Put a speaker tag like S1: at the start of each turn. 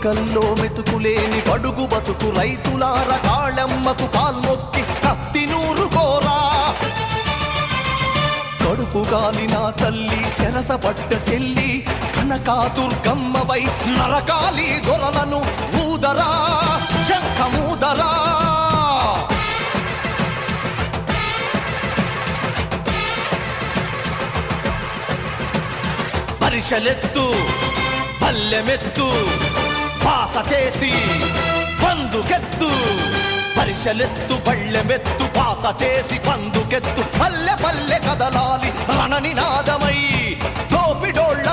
S1: చుక్కల్లో మెతుకులేని బడుగు బతుకు రైతులార కాళమ్మకు కాల్మొక్కి కత్తి నూరు కోరా కడుపు గాలిన తల్లి సెరసపట్ట చెల్లి కనకాదుర్గమ్మవై నరకాలి దొరలను ఊదరా శంఖమూదరా పరిషలెత్తు పల్లెమెత్తు పాస చేసి పందుకెత్తు పరిషలెత్తు పళ్ళెమెత్తు పాస చేసి పందుకెత్తు పల్లె పల్లె కదలాలి రణనినాదమై తోపిడోళ్ళ